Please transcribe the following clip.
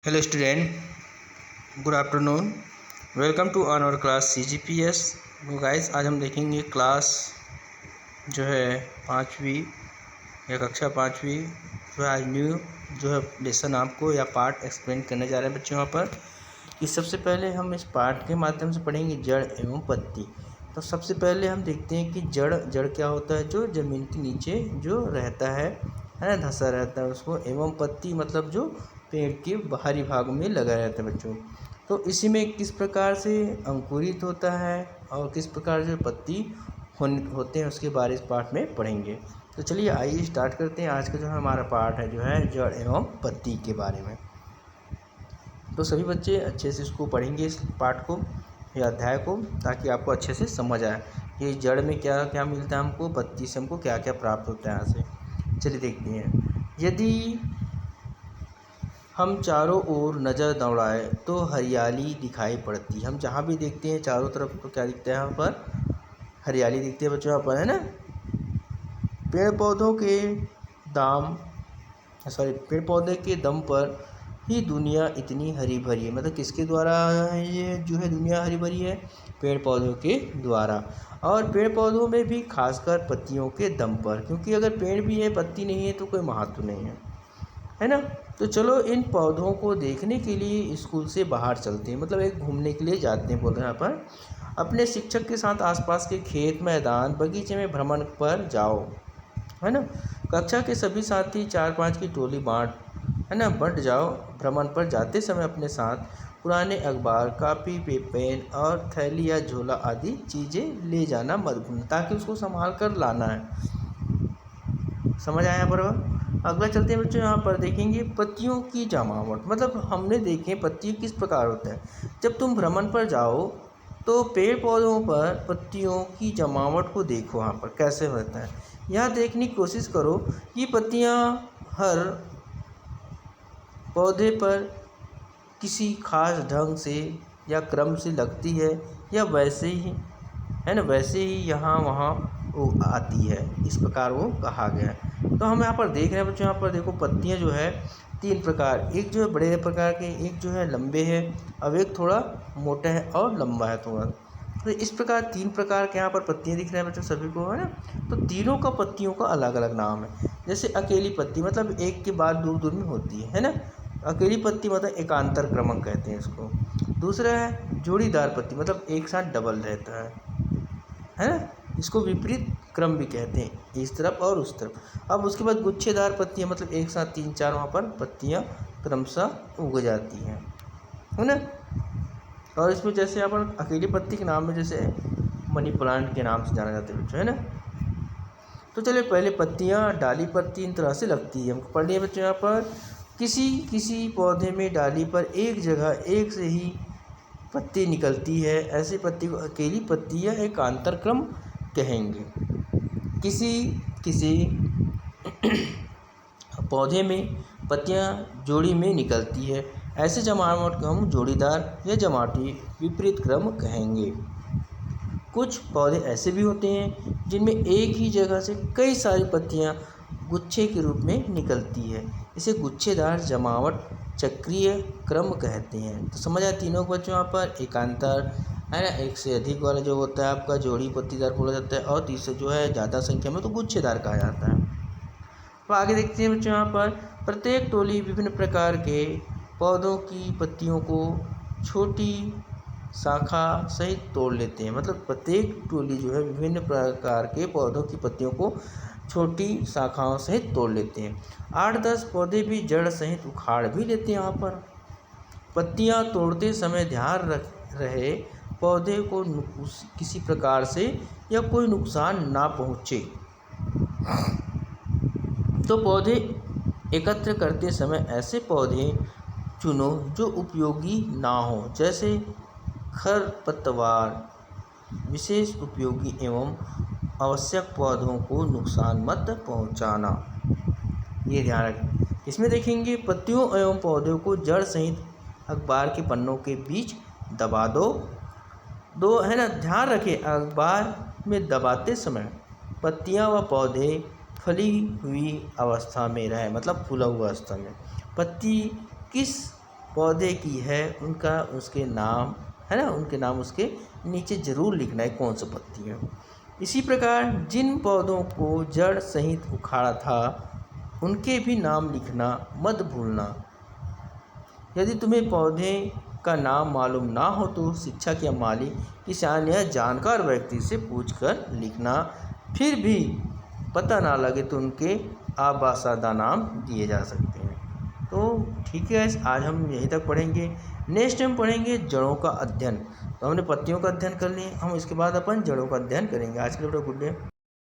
Hello student, good afternoon. Welcome to our class CGPS। Guys, आज हम देखेंगे class जो है पाँचवीं या कक्षा पाँचवीं जो है आज न्यू जो है लेसन आपको या पार्ट एक्सप्लेन करने जा रहे हैं बच्चों। यहाँ पर कि सबसे पहले हम इस पार्ट के माध्यम से पढ़ेंगे जड़ एवं पत्ती। तो सबसे पहले हम देखते हैं कि जड़ क्या होता है, जो ज़मीन के नीचे जो रहता है ना, धंसा रहता है उसको। एवं पत्ती मतलब जो पेड़ के बाहरी भाग में लगा रहता है बच्चों। तो इसी में किस प्रकार से अंकुरित होता है और किस प्रकार से पत्ती होते हैं उसके बारे इस पाठ में पढ़ेंगे। तो चलिए आइए स्टार्ट करते हैं। आज का जो हमारा पाठ है जो है जड़ एवं पत्ती के बारे में। तो सभी बच्चे अच्छे से इसको पढ़ेंगे, इस पाठ को या अध्याय को, ताकि आपको अच्छे से समझ आए कि जड़ में क्या क्या मिलता है हमको, पत्ती से हमको क्या क्या प्राप्त होता है यहाँ से। चलिए देखते हैं। यदि हम चारों ओर नज़र दौड़ाए तो हरियाली दिखाई पड़ती। हम जहाँ भी देखते हैं चारों तरफ तो क्या दिखता है, यहाँ पर हरियाली दिखती है बच्चों। यहाँ पर है ना, पेड़ पौधे के दम पर ही दुनिया इतनी हरी भरी है। मतलब किसके द्वारा ये जो है दुनिया हरी भरी है? पेड़ पौधों के द्वारा। और पेड़ पौधों में भी खासकर पत्तियों के दम पर, क्योंकि अगर पेड़ भी है पत्ती नहीं है तो कोई महत्व नहीं है ना। तो चलो इन पौधों को देखने के लिए स्कूल से बाहर चलते हैं, मतलब एक घूमने के लिए जाते हैं। बोल रहे हैं यहाँ पर अपने शिक्षक के साथ आसपास के खेत, मैदान, बगीचे में भ्रमण पर जाओ, है ना। कक्षा के सभी साथी 4-5 की टोली बंट जाओ। भ्रमण पर जाते समय अपने साथ पुराने अखबार, कापी, पेन और थैली या झोला आदि चीज़ें ले जाना मत भूलना, ताकि उसको संभाल कर लाना है। समझ आया यहाँ पर? अगला चलते हैं बच्चों। यहाँ पर देखेंगे पत्तियों की जमावट। मतलब हमने देखे पत्ती किस प्रकार होता है। जब तुम भ्रमण पर जाओ तो पेड़ पौधों पर पत्तियों की जमावट को देखो, यहाँ पर कैसे होता है। यह देखने की कोशिश करो कि पत्तियाँ हर पौधे पर किसी खास ढंग से या क्रम से लगती है या वैसे ही, है ना, वैसे ही यहाँ वहाँ वो आती है। इस प्रकार वो कहा गया है। तो हम यहाँ पर देख रहे हैं बच्चों, यहाँ पर देखो पत्तियाँ जो है 3 प्रकार, एक जो है बड़े प्रकार के, एक जो है लंबे है, अब एक थोड़ा मोटा है और लंबा है थोड़ा। तो इस प्रकार 3 प्रकार के यहाँ पर पत्तियाँ दिख रहे हैं बच्चों सभी को, है ना। तो तीनों का पत्तियों का अलग अलग नाम है। जैसे अकेली पत्ती, मतलब एक के बाद दूर दूर में होती है ना। अकेली पत्ती मतलब एकांतर क्रमक कहते हैं इसको। दूसरा है जोड़ीदार पत्ती, मतलब एक साथ डबल रहता है ना। इसको विपरीत क्रम भी कहते हैं, इस तरफ और उस तरफ। अब उसके बाद गुच्छेदार पत्तियाँ, मतलब एक साथ 3-4 वहाँ पर पत्तियाँ क्रमशः उग जाती हैं, है ना। और इसमें जैसे यहाँ पर अकेली पत्ती के नाम में जैसे मनी प्लांट के नाम से जाना जाता है बच्चों, है ना। तो चलिए पहले पत्तियाँ डाली पर 3 तरह से लगती है, हमको पढ़नी है बच्चों। यहाँ पर किसी पौधे में डाली पर एक जगह एक से ही पत्ती निकलती है, ऐसी पत्ती को अकेली पत्ती या एकांतर क्रम कहेंगे। किसी पौधे में पत्तियां जोड़ी में निकलती है, ऐसे जमावट को हम जोड़ीदार या जमावटी विपरीत क्रम कहेंगे। कुछ पौधे ऐसे भी होते हैं जिनमें एक ही जगह से कई सारी पत्तियां गुच्छे के रूप में निकलती है, इसे गुच्छेदार जमावट चक्रीय क्रम कहते हैं। तो समझ आया तीनों को बच्चों। यहाँ पर एकांतर है ना, एक से अधिक वाला जो होता है आपका जोड़ी पत्तीदार बोला जाता है, और तीसरा जो है ज़्यादा संख्या में तो गुच्छेदार कहा जाता है। तो आगे देखते हैं बच्चों। यहाँ पर प्रत्येक टोली विभिन्न प्रकार के पौधों की पत्तियों को छोटी शाखा सहित तोड़ लेते हैं। मतलब प्रत्येक टोली जो है विभिन्न प्रकार के पौधों की पत्तियों को छोटी शाखाओं सहित तोड़ लेते हैं। 8-10 पौधे भी जड़ सहित उखाड़ भी लेते हैं। यहाँ पर पत्तियाँ तोड़ते समय ध्यान रहे पौधे को किसी प्रकार से या कोई नुकसान ना पहुँचे। तो पौधे एकत्र करते समय ऐसे पौधे चुनो जो उपयोगी ना हो, जैसे खरपतवार। विशेष उपयोगी एवं आवश्यक पौधों को नुकसान मत पहुंचाना, ये ध्यान रखें। इसमें देखेंगे पत्तियों एवं पौधों को जड़ सहित अखबार के पन्नों के बीच दबा दो, है ना। ध्यान रखें अखबार में दबाते समय पत्तियां व पौधे फली हुई अवस्था में रहे, मतलब फूला हुआ अवस्था में। पत्ती किस पौधे की है उनका उसके नाम है ना, उनके नाम उसके नीचे ज़रूर लिखना है कौन सा पत्ती है। इसी प्रकार जिन पौधों को जड़ सहित उखाड़ा था उनके भी नाम लिखना मत भूलना। यदि तुम्हें पौधे का नाम मालूम ना हो तो शिक्षक या माली किसान या जानकार व्यक्ति से पूछकर लिखना। फिर भी पता ना लगे तो उनके आबासादा नाम दिए जा सकते हैं। तो ठीक है, आज हम यहीं तक पढ़ेंगे। नेक्स्ट हम पढ़ेंगे जड़ों का अध्ययन। तो हमने पत्तियों का अध्ययन कर लिए, हम इसके बाद अपन जड़ों का अध्ययन करेंगे। आज के लिए गुड डे।